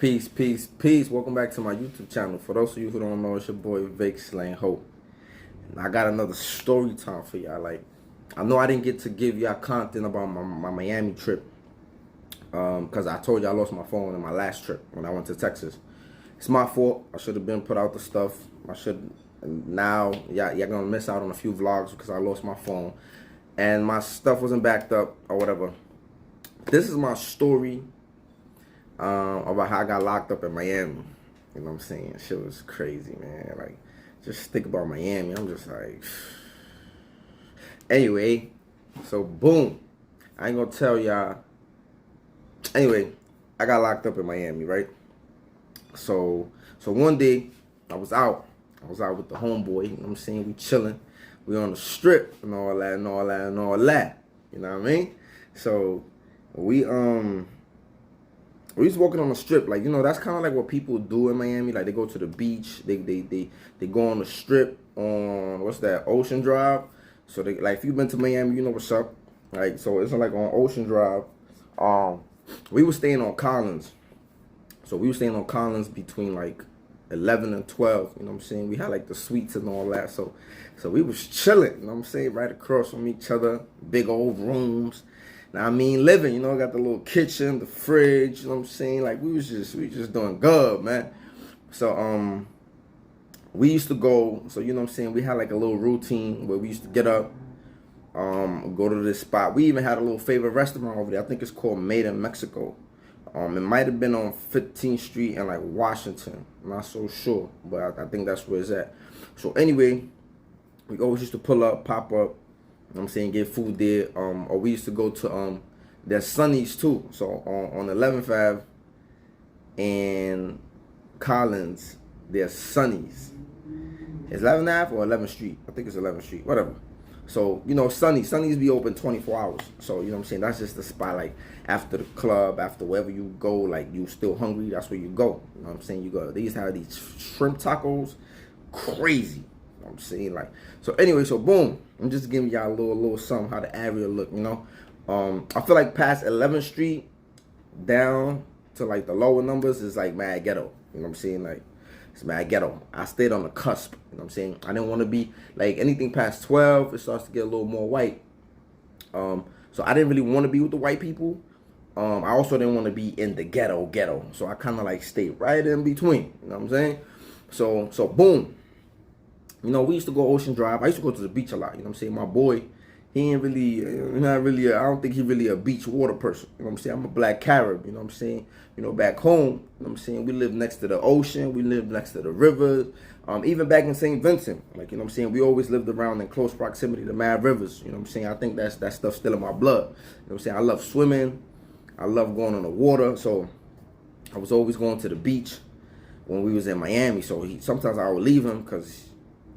Peace, peace, peace. Welcome back to my YouTube channel. For those of you who don't know, it's your boy vicslanghope. And I got another story time for y'all. I know I didn't get to give y'all content about my Miami trip. Because I told you I lost my phone in my last trip when I went to Texas. It's my fault. I should have been put out the stuff. Now, y'all gonna miss out on a few vlogs because I lost my phone. And my stuff wasn't backed up or whatever. This is my story. About how I got locked up in Miami. You know what I'm saying? Shit was crazy, man. Like, just think about Miami. I'm just like... Anyway, so boom. I ain't gonna tell y'all. Anyway, I got locked up in Miami, right? So one day, I was out with the homeboy. You know what I'm saying? We chilling. We on the strip and all that and all that and all that. You know what I mean? So, we was walking on the strip, like, you know, that's kind of like what people do in Miami. Like, they go to the beach, they go on the strip on, what's that, Ocean Drive. So they, like, if you've been to Miami, you know what's up. Like, so it's like on Ocean Drive. We were staying on Collins. So we were staying on Collins between like 11 and 12. You know what I'm saying? We had like the suites and all that. So we was chilling. You know what I'm saying? Right across from each other, big old rooms. Now, I mean, living, you know, got the little kitchen, the fridge, you know what I'm saying? Like, we just doing good, man. So, we used to go, so, you know what I'm saying? We had like a little routine where we used to get up, go to this spot. We even had a little favorite restaurant over there. I think it's called Made in Mexico. It might have been on 15th Street and like Washington. I'm not so sure, but I think that's where it's at. So, anyway, we always used to pull up, pop up. You know what I'm saying, get food there. Or we used to go to there's Sonny's too. So on 11th Ave and Collins, there's Sonny's. It's 11th Ave or 11th Street? I think it's 11th Street, whatever. So, you know, Sonny's be open 24 hours. So, you know what I'm saying, that's just the spot, like, after the club, after wherever you go, like, you still hungry, that's where you go. You know what I'm saying? You go, they used to have these shrimp tacos, crazy. You know what I'm saying? Like, so anyway, so boom, I'm just giving y'all a little something how the area look, you know. I feel like past 11th Street down to like the lower numbers is like mad ghetto. You know what I'm saying? Like, it's mad ghetto. I stayed on the cusp. You know what I'm saying? I didn't want to be like anything past 12. It starts to get a little more white. So I didn't really want to be with the white people. I also didn't want to be in the ghetto. So I kind of like stayed right in between. You know what I'm saying? So boom. You know, we used to go Ocean Drive. I used to go to the beach a lot. You know what I'm saying? My boy, he ain't really, not really, I don't think he really a beach water person. You know what I'm saying? I'm a black Carib. You know what I'm saying? You know, back home, you know what I'm saying? We live next to the ocean. We live next to the rivers. Even back in St. Vincent, like, you know what I'm saying? We always lived around in close proximity to mad rivers. You know what I'm saying? I think that stuff's still in my blood. You know what I'm saying? I love swimming. I love going on the water. So I was always going to the beach when we was in Miami. So sometimes I would leave him because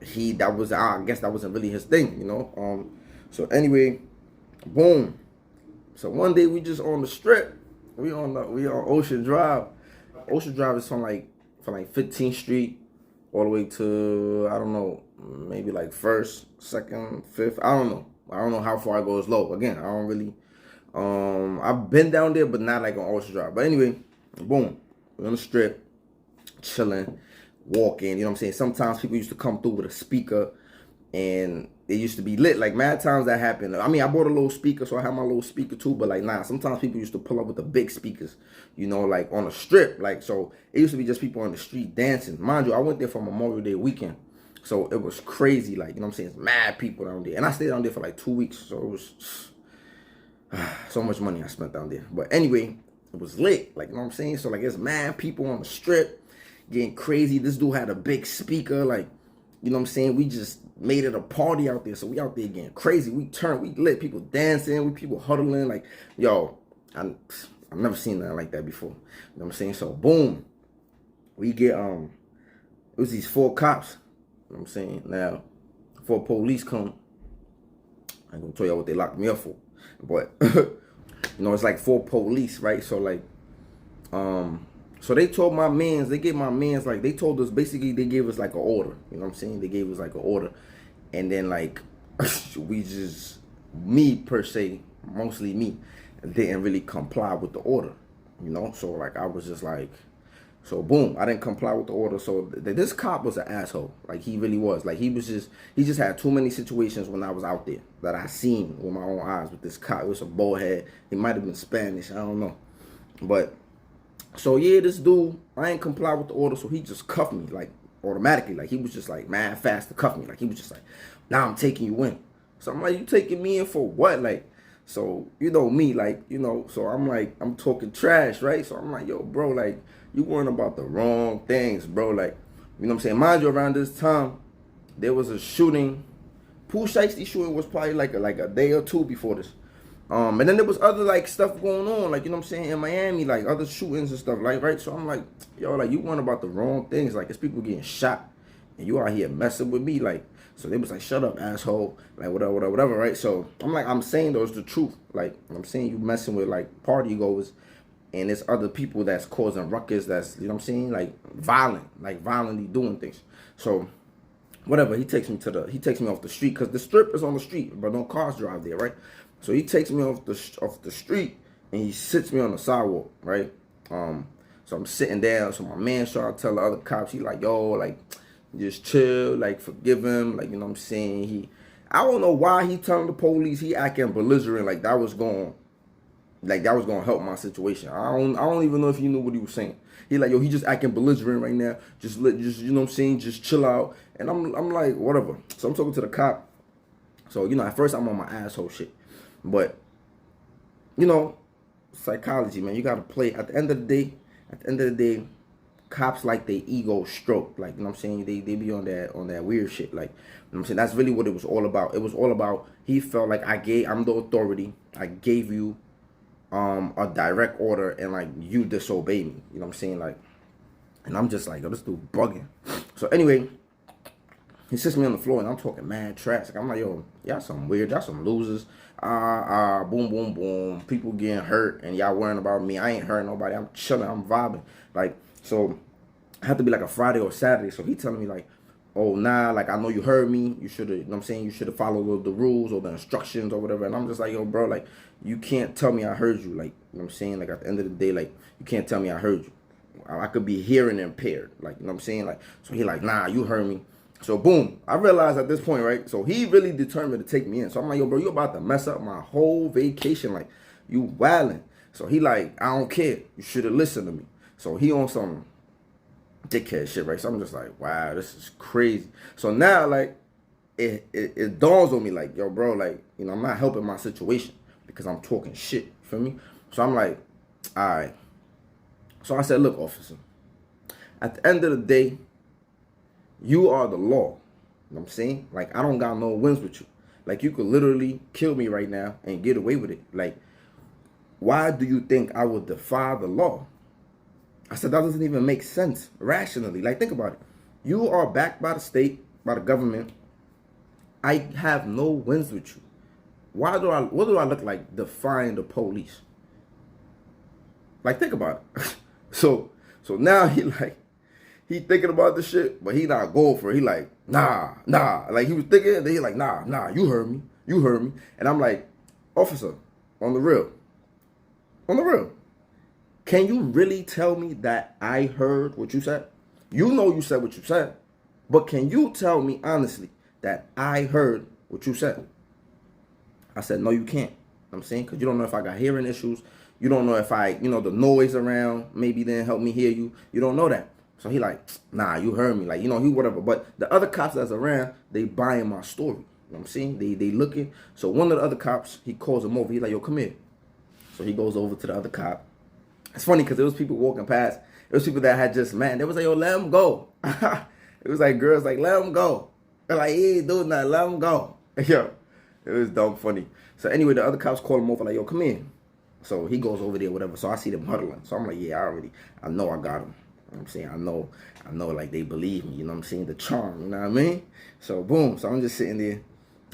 I guess that wasn't really his thing, you know. So anyway, boom. So one day we just on the strip. We on Ocean Drive. Ocean Drive is from like 15th Street all the way to, I don't know, maybe like 1st, 2nd, 5th. I don't know. I don't know how far it goes low. Again, I don't really I've been down there, but not like on Ocean Drive. But anyway, boom. We're on the strip, chilling. Walking, you know what I'm saying? Sometimes people used to come through with a speaker and it used to be lit. Like, mad times that happened. I mean, I bought a little speaker, so I have my little speaker too, but like, nah, sometimes people used to pull up with the big speakers, you know, like on the strip. Like, so it used to be just people on the street dancing. Mind you, I went there for Memorial Day weekend, so it was crazy. Like, you know what I'm saying? It's mad people down there. And I stayed down there for like 2 weeks, so it was so much money I spent down there. But anyway, it was lit. Like, you know what I'm saying? So, like, it's mad people on the strip getting crazy. This dude had a big speaker, like, you know what I'm saying? We just made it a party out there. So we out there getting crazy. We lit, people dancing, people huddling. Like, yo, I've never seen nothing like that before. You know what I'm saying? So boom, we get it was these 4 cops. You know what I'm saying? Now, 4 police come. I ain't gonna tell y'all what they locked me up for, but you know, it's like 4 police, right? So like, so they told my mans, they gave my mans, like, they told us, basically, they gave us, like, an order. You know what I'm saying? They gave us, like, an order. And then, like, me, per se, mostly me, didn't really comply with the order, you know? So, like, I was just like, So boom, I didn't comply with the order. So this cop was an asshole. Like he really was. Like he just had too many situations when I was out there that I seen with my own eyes with this cop. It was a bullhead. He might have been Spanish. I don't know. But so yeah, this dude, I ain't comply with the order, so he just cuffed me like automatically. Like he was just like mad fast to cuff me. Like he was just like, now I'm taking you in. So I'm like, you taking me in for what? Like, so you know me, like, you know, so I'm like, I'm talking trash, right? So I'm like, yo, bro, like, you worrying about the wrong things, bro. Like, you know what I'm saying? Mind you, around this time, there was a shooting. Pooh Shiesty shooting was probably like a day or two before this. And then there was other like stuff going on, like, you know what I'm saying, in Miami, like other shootings and stuff, like, right? So I'm like, yo, like, you worrying about the wrong things. Like, it's people getting shot, and you out here messing with me, like. So they was like, shut up, asshole, like whatever, right? So I'm like, I'm saying those the truth. Like, I'm saying you messing with like party goers, and there's other people that's causing ruckus, that's, you know what I'm saying, like violently doing things. So whatever, he takes me off the street, because the strip is on the street, but no cars drive there, right? So he takes me off the street, and he sits me on the sidewalk, right? So I'm sitting down. So my man trying to tell the other cops, he like, yo, like, just chill, like, forgive him, like, you know what I'm saying. I don't know why he telling the police he acting belligerent, like that was going to help my situation. I don't even know if he knew what he was saying. He like, yo, he just acting belligerent right now. Just you know what I'm saying, just chill out. And I'm like, whatever. So I'm talking to the cop. So, you know, at first I'm on my asshole shit. But, you know, psychology, man, you gotta play. At the end of the day, cops like their ego stroke. Like, you know what I'm saying? They be on that weird shit. Like, you know what I'm saying? That's really what it was all about. It was all about, he felt like I'm the authority. I gave you a direct order, and like you disobey me. You know what I'm saying? Like, and I'm just like, yo, this dude bugging. So anyway, he sits me on the floor, and I'm talking mad trash. Like, I'm like, yo, y'all some weird, y'all some losers. Boom, boom, boom. People getting hurt, and y'all worrying about me. I ain't hurting nobody. I'm chilling. I'm vibing. Like, so it had to be like a Friday or Saturday. So he telling me like, oh, nah, like, I know you heard me. You should have, you know what I'm saying, you should have followed the rules or the instructions or whatever. And I'm just like, yo, bro, like, you can't tell me I heard you. Like, you know what I'm saying? Like, at the end of the day, like, you can't tell me I heard you. I could be hearing impaired. Like, you know what I'm saying? Like, so he like, nah, you heard me. So boom, I realized at this point, right? So he really determined to take me in. So I'm like, yo, bro, you about to mess up my whole vacation. Like, you wildin'. So he like, I don't care. You should have listened to me. So he on some dickhead shit, right? So I'm just like, wow, this is crazy. So now, like, it dawns on me, like, yo, bro, like, you know, I'm not helping my situation because I'm talking shit. You feel me? So I'm like, all right. So I said, look, officer, at the end of the day, you are the law. You know what I'm saying? Like, I don't got no wins with you. Like, you could literally kill me right now and get away with it. Like, why do you think I would defy the law? I said, that doesn't even make sense rationally. Like, think about it. You are backed by the state, by the government. I have no wins with you. What do I look like defying the police? Like, think about it. So now he thinking about the shit, but he not going for it. He like, nah. Like, he was thinking, then he like, nah, you heard me. And I'm like, officer, on the real. Can you really tell me that I heard what you said? You know you said what you said, but can you tell me honestly that I heard what you said? I said, no, you can't. I'm saying, because you don't know if I got hearing issues. You don't know if the noise around maybe didn't help me hear you. You don't know that. So he like, nah, you heard me. Like, you know, he whatever. But the other cops that's around, they buying my story. You know what I'm saying? They looking. So one of the other cops, he calls him over. He's like, yo, come here. So he goes over to the other cop. It's funny because there was people walking past. There was people that had just, man, they was like, yo, let him go. It was like girls like, let him go. They're like, he ain't doing nothing, let him go. Yo, it was dumb funny. So anyway, the other cops call him over like, yo, come in. So he goes over there, whatever. So I see them huddling. So I'm like, yeah, I know I got him. You know what I'm saying? I know, like, they believe me. You know what I'm saying? The charm, you know what I mean? So boom. So I'm just sitting there.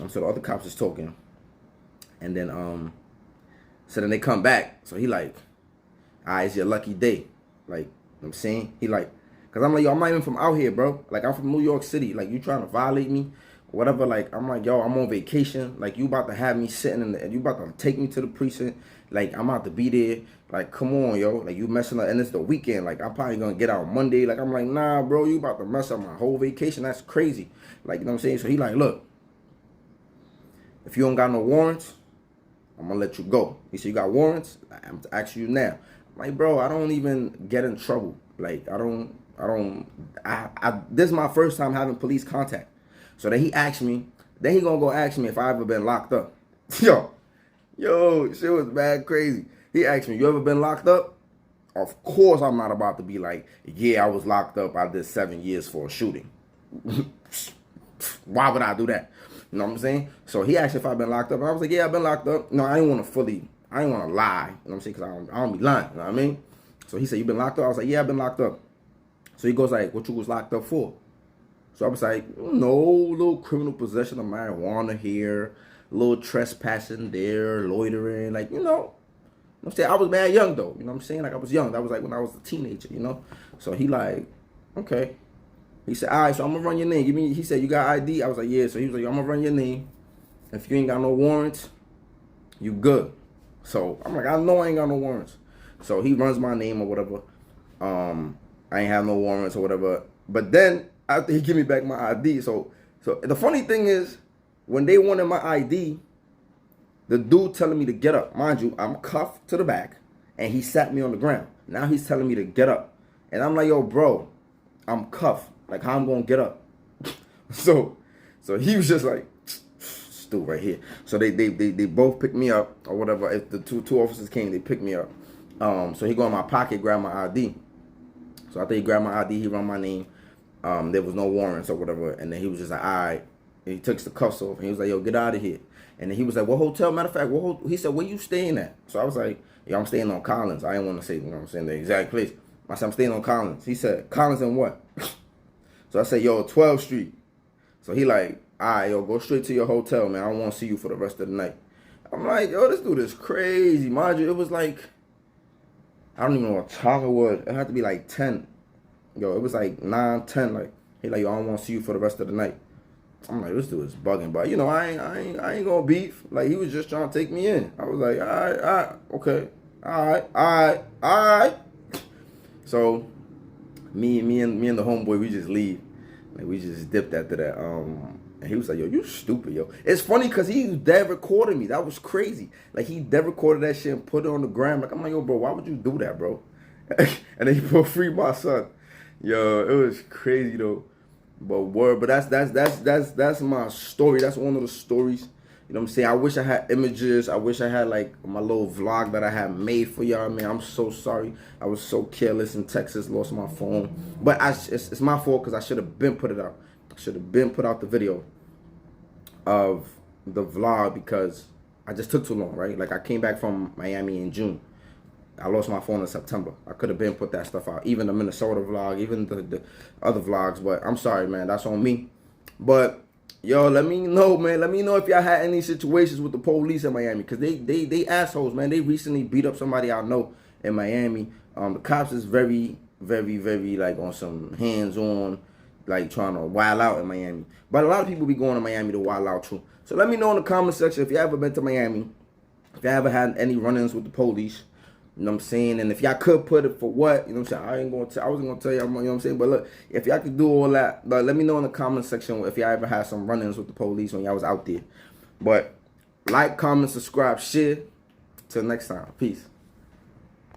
So the other cops is talking. And then, so then they come back. So he like, it's your lucky day. Like, you know what I'm saying? He like, because I'm like, yo, I'm not even from out here, bro. Like, I'm from New York City. Like, you trying to violate me whatever. Like, I'm like, yo, I'm on vacation. Like, you about to have me sitting you about to take me to the precinct. Like, I'm about to be there. Like, come on, yo. Like, you messing up, and it's the weekend. Like, I'm probably gonna get out Monday. Like, I'm like, nah, bro, you about to mess up my whole vacation. That's crazy. Like, you know what I'm saying? So he like, look, if you don't got no warrants, I'm gonna let you go. He said, you got warrants? I'm asking you now. I'm like, bro, I don't even get in trouble. Like, this is my first time having police contact. So then he asked me, then he gonna go ask me if I ever been locked up. Yo, shit was bad crazy. He asked me, you ever been locked up? Of course I'm not about to be like, yeah, I was locked up. I did 7 years for a shooting. Why would I do that? You know what I'm saying? So he asked if I've been locked up. And I was like, yeah, I've been locked up. No, I didn't want to lie. You know what I'm saying? Because I don't be lying. You know what I mean? So he said, you been locked up? I was like, yeah, I've been locked up. So he goes like, what you was locked up for? So I was like, no, little criminal possession of marijuana here, a little trespassing there, loitering, like, you know. I'm saying? I was mad young though, you know what I'm saying? Like I was young. That was like when I was a teenager, you know? So he like, okay. He said, all right, so I'm gonna run your name. He said, you got ID? I was like, yeah. So he was like, I'm gonna run your name. If you ain't got no warrants, you good. So I'm like, I know I ain't got no warrants. So he runs my name or whatever. I ain't have no warrants or whatever. But then after he give me back my ID, so the funny thing is, when they wanted my ID, the dude telling me to get up. Mind you, I'm cuffed to the back, and he sat me on the ground. Now he's telling me to get up. And I'm like, yo, bro, I'm cuffed. Like, how I'm going to get up? So he was just like, stool right here. So they both picked me up or whatever. If the two officers came, they picked me up. So he go in my pocket, grab my ID. So after he grabbed my ID, he run my name. There was no warrants or whatever. And then he was just like, all right. And he took the cuffs off. And he was like, yo, get out of here. And then he was like, what hotel? Matter of fact, he said, where you staying at? So I was like, yo, I'm staying on Collins. I didn't want to say, you know what I'm saying, the exact place. I said, I'm staying on Collins. He said, Collins and what? So I said, yo, 12th Street. So he like, all right, yo, go straight to your hotel, man. I don't want to see you for the rest of the night. I'm like, yo, this dude is crazy. Mind you, it was like, I don't even know what time it was. It had to be like 10. Yo, it was like 9, 10. Like, he like, yo, I don't want to see you for the rest of the night. I'm like, this dude is bugging. But, you know, I ain't gonna beef. Like, he was just trying to take me in. I was like, all right, okay. All right. So, me and the homeboy, we just leave. Like, we just dipped after that. And he was like, yo, you stupid, yo. It's funny because he dead recorded me. That was crazy. Like, he dead recorded that shit and put it on the gram. Like, I'm like, yo, bro, why would you do that, bro? And then he put free my son. Yo, it was crazy, though. But that's my story. That's one of the stories. You know what I'm saying? I wish I had images. I wish I had like my little vlog that I had made for y'all, man. I'm so sorry. I was so careless in Texas, lost my phone. But it's my fault because I should have been put it out. I should have been put out the video of the vlog because I just took too long, right? Like I came back from Miami in June. I lost my phone in September. I could have been put that stuff out. Even the Minnesota vlog, even the other vlogs. But I'm sorry, man. That's on me. But, yo, let me know, man. Let me know if y'all had any situations with the police in Miami. Because they assholes, man. They recently beat up somebody I know in Miami. The cops is very, very, very, like, on some hands-on, like, trying to wild out in Miami. But a lot of people be going to Miami to wild out, too. So let me know in the comment section if you ever been to Miami. If you ever had any run-ins with the police. You know what I'm saying? And if y'all could put it for what, you know what I'm saying? I wasn't gonna tell y'all, you know what I'm saying? But look, if y'all could do all that, but let me know in the comment section if y'all ever had some run-ins with the police when y'all was out there. But like, comment, subscribe, share. Till next time. Peace.